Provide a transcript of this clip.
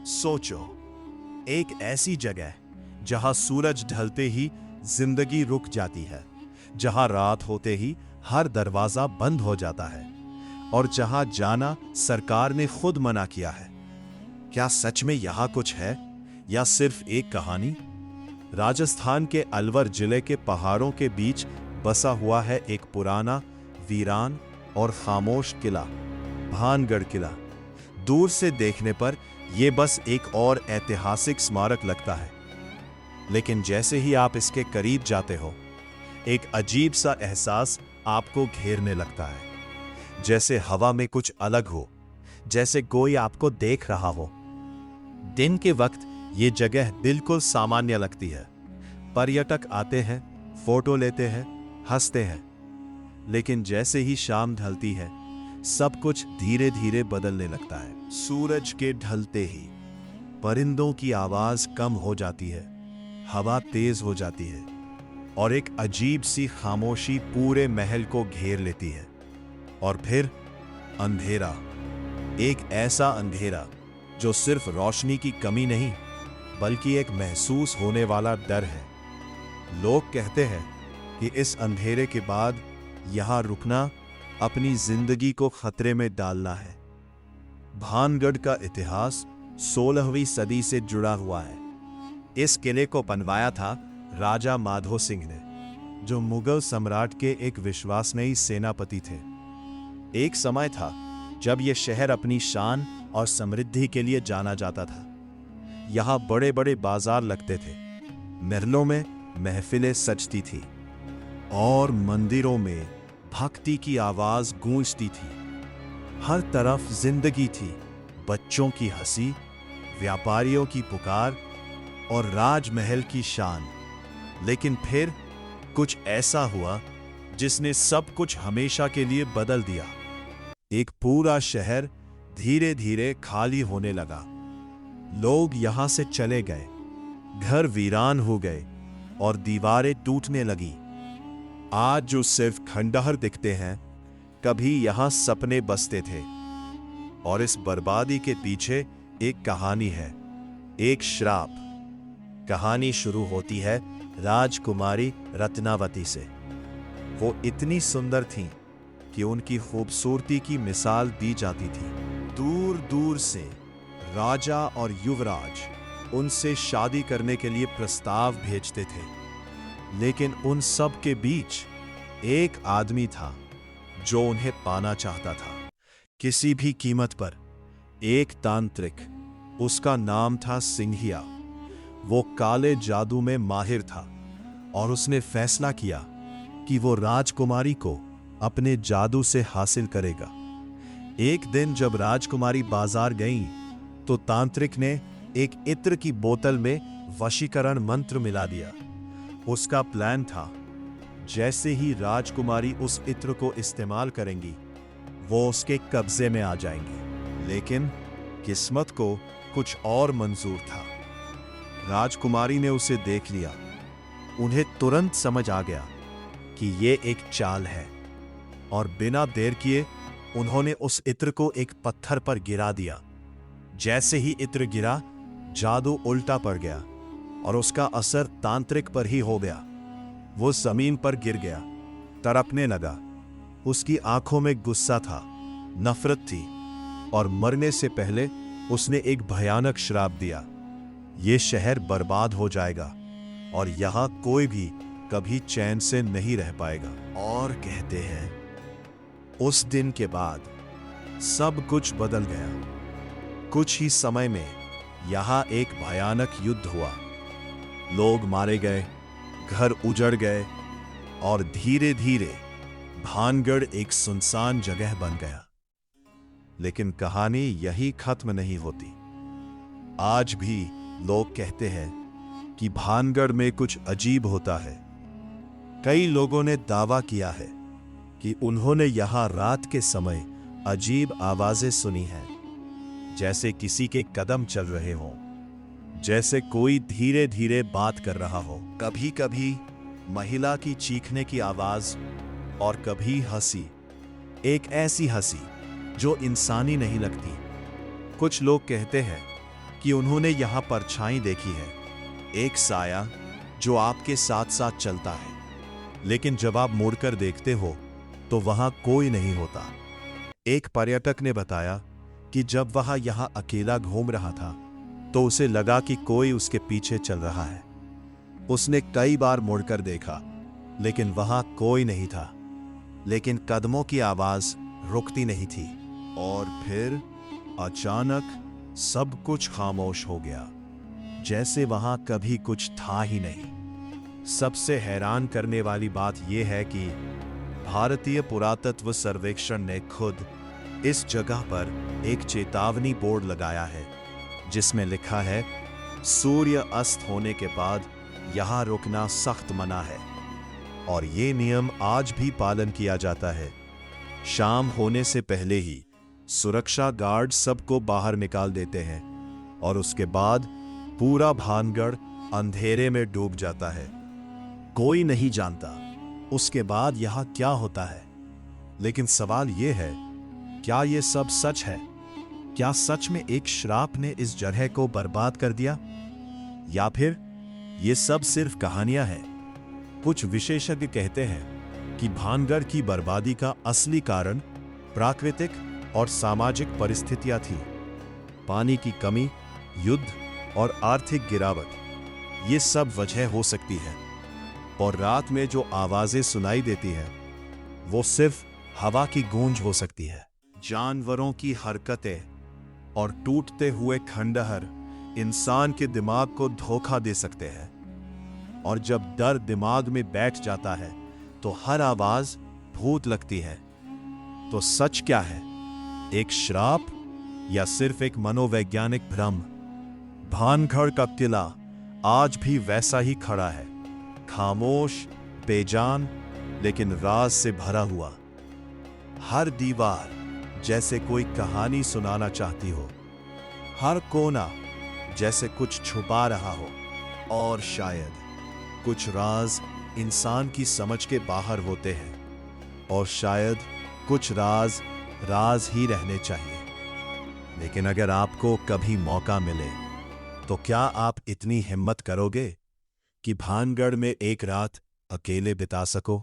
सोचो, एक ऐसी जगह जहां सूरज ढलते ही जिंदगी रुक जाती है, जहां रात होते ही हर दरवाजा बंद हो जाता है और जहां जाना सरकार ने खुद मना किया है। क्या सच में यहां कुछ है या सिर्फ एक कहानी? राजस्थान के अलवर जिले के पहाड़ों के बीच बसा हुआ है एक पुराना, वीरान और खामोश किला, भानगढ़ किला। दूर से देखने पर यह बस एक और ऐतिहासिक स्मारक लगता है, लेकिन जैसे ही आप इसके करीब जाते हो, एक अजीब सा एहसास आपको घेरने लगता है। जैसे हवा में कुछ अलग हो, जैसे कोई आपको देख रहा हो। दिन के वक्त ये जगह बिल्कुल सामान्य लगती है। पर्यटक आते हैं, फोटो लेते हैं, हंसते हैं। लेकिन जैसे ही शाम ढलती है, सब कुछ धीरे धीरे बदलने लगता है। सूरज के ढलते ही परिंदों की आवाज कम हो जाती है, हवा तेज हो जाती है और एक अजीब सी खामोशी पूरे महल को घेर लेती है। और फिर अंधेरा, एक ऐसा अंधेरा जो सिर्फ रोशनी की कमी नहीं, बल्कि एक महसूस होने वाला डर है। लोग कहते हैं कि इस अंधेरे के बाद यहां रुकना अपनी जिंदगी को खतरे में डालना है। भानगढ़ का इतिहास 16वीं सदी से जुड़ा हुआ है। इस किले को बनवाया था राजा माधो सिंह ने, जो मुगल सम्राट के एक विश्वसनीय सेनापति थे। एक समय था जब यह शहर अपनी शान और समृद्धि के लिए जाना जाता था। यहां बड़े बड़े बाजार लगते थे, महलों में महफिलें सजती थी और मंदिरों में भक्ति की आवाज गूंजती थी। हर तरफ जिंदगी थी, बच्चों की हंसी, व्यापारियों की पुकार और राजमहल की शान। लेकिन फिर कुछ ऐसा हुआ जिसने सब कुछ हमेशा के लिए बदल दिया। एक पूरा शहर धीरे धीरे खाली होने लगा। लोग यहां से चले गए, घर वीरान हो गए और दीवारें टूटने लगी। आज जो सिर्फ खंडहर दिखते हैं, कभी यहां सपने बसते थे। और इस बर्बादी के पीछे एक कहानी है, एक श्राप। कहानी शुरू होती है राजकुमारी रत्नावती से। वो इतनी सुंदर थीं कि उनकी खूबसूरती की मिसाल दी जाती थी। दूर दूर से राजा और युवराज उनसे शादी करने के लिए प्रस्ताव भेजते थे। लेकिन उन सब के बीच एक आदमी था जो उन्हें पाना चाहता था, किसी भी कीमत पर। एक तांत्रिक, उसका नाम था सिंघिया। वो काले जादू में माहिर था और उसने फैसला किया कि वो राजकुमारी को अपने जादू से हासिल करेगा। एक दिन जब राजकुमारी बाजार गईं, तो तांत्रिक ने एक इत्र की बोतल में वशीकरण मंत्र मिला दिया। उसका प्लान था, जैसे ही राजकुमारी उस इत्र को इस्तेमाल करेंगी, वो उसके कब्जे में आ जाएंगी। लेकिन किस्मत को कुछ और मंजूर था। राजकुमारी ने उसे देख लिया। उन्हें तुरंत समझ आ गया कि ये एक चाल है और बिना देर किए उन्होंने उस इत्र को एक पत्थर पर गिरा दिया। जैसे ही इत्र गिरा, जादू उल्टा पड़ गया और उसका असर तांत्रिक पर ही हो गया। वो जमीन पर गिर गया, तड़पने लगा। उसकी आंखों में गुस्सा था, नफरत थी और मरने से पहले उसने एक भयानक श्राप दिया। ये शहर बर्बाद हो जाएगा और यहां कोई भी कभी चैन से नहीं रह पाएगा। और कहते हैं, उस दिन के बाद सब कुछ बदल गया। कुछ ही समय में यहां एक भयानक युद्ध हुआ। लोग मारे गए, घर उजड़ गए और धीरे धीरे भानगढ़ एक सुनसान जगह बन गया। लेकिन कहानी यही खत्म नहीं होती। आज भी लोग कहते हैं कि भानगढ़ में कुछ अजीब होता है। कई लोगों ने दावा किया है कि उन्होंने यहां रात के समय अजीब आवाजें सुनी हैं, जैसे किसी के कदम चल रहे हों, जैसे कोई धीरे धीरे बात कर रहा हो। कभी कभी महिला की चीखने की आवाज और कभी हंसी, एक ऐसी हंसी जो इंसानी नहीं लगती। कुछ लोग कहते हैं कि उन्होंने यहां परछाई देखी है, एक साया जो आपके साथ साथ चलता है, लेकिन जब आप मुड़कर देखते हो तो वहां कोई नहीं होता। एक पर्यटक ने बताया कि जब वह यहां अकेला घूम रहा था तो उसे लगा कि कोई उसके पीछे चल रहा है। उसने कई बार मुड़कर देखा, लेकिन वहां कोई नहीं था, लेकिन कदमों की आवाज रुकती नहीं थी। और फिर अचानक सब कुछ खामोश हो गया, जैसे वहां कभी कुछ था ही नहीं। सबसे हैरान करने वाली बात यह है कि भारतीय पुरातत्व सर्वेक्षण ने खुद इस जगह पर एक चेतावनी बोर्ड लगाया है, जिसमें लिखा है, सूर्य अस्त होने के बाद यहां रुकना सख्त मना है। और ये नियम आज भी पालन किया जाता है। शाम होने से पहले ही सुरक्षा गार्ड सबको बाहर निकाल देते हैं और उसके बाद पूरा भानगढ़ अंधेरे में डूब जाता है। कोई नहीं जानता उसके बाद यहां क्या होता है। लेकिन सवाल यह है, क्या यह सब सच है? क्या सच में एक श्राप ने इस जगह को बर्बाद कर दिया, या फिर यह सब सिर्फ कहानियां हैं? कुछ विशेषज्ञ कहते हैं कि भानगढ़ की बर्बादी का असली कारण प्राकृतिक और सामाजिक परिस्थितियां थी। पानी की कमी, युद्ध और आर्थिक गिरावट, ये सब वजह हो सकती है। और रात में जो आवाजें सुनाई देती हैं, वो सिर्फ हवा की गूंज हो सकती है। जानवरों की हरकतें और टूटते हुए खंडहर इंसान के दिमाग को धोखा दे सकते हैं। और जब डर दिमाग में बैठ जाता है तो हर आवाज भूत लगती है। तो सच क्या है, एक श्राप या सिर्फ एक मनोवैज्ञानिक भ्रम? भानगढ़ का किला आज भी वैसा ही खड़ा है, खामोश, बेजान, लेकिन राज से भरा हुआ। हर दीवार जैसे कोई कहानी सुनाना चाहती हो, हर कोना जैसे कुछ छुपा रहा हो, और शायद कुछ राज इंसान की समझ के बाहर होते हैं, और शायद कुछ राज राज ही रहने चाहिए। लेकिन अगर आपको कभी मौका मिले तो क्या आप इतनी हिम्मत करोगे कि भानगढ़ में एक रात अकेले बिता सको?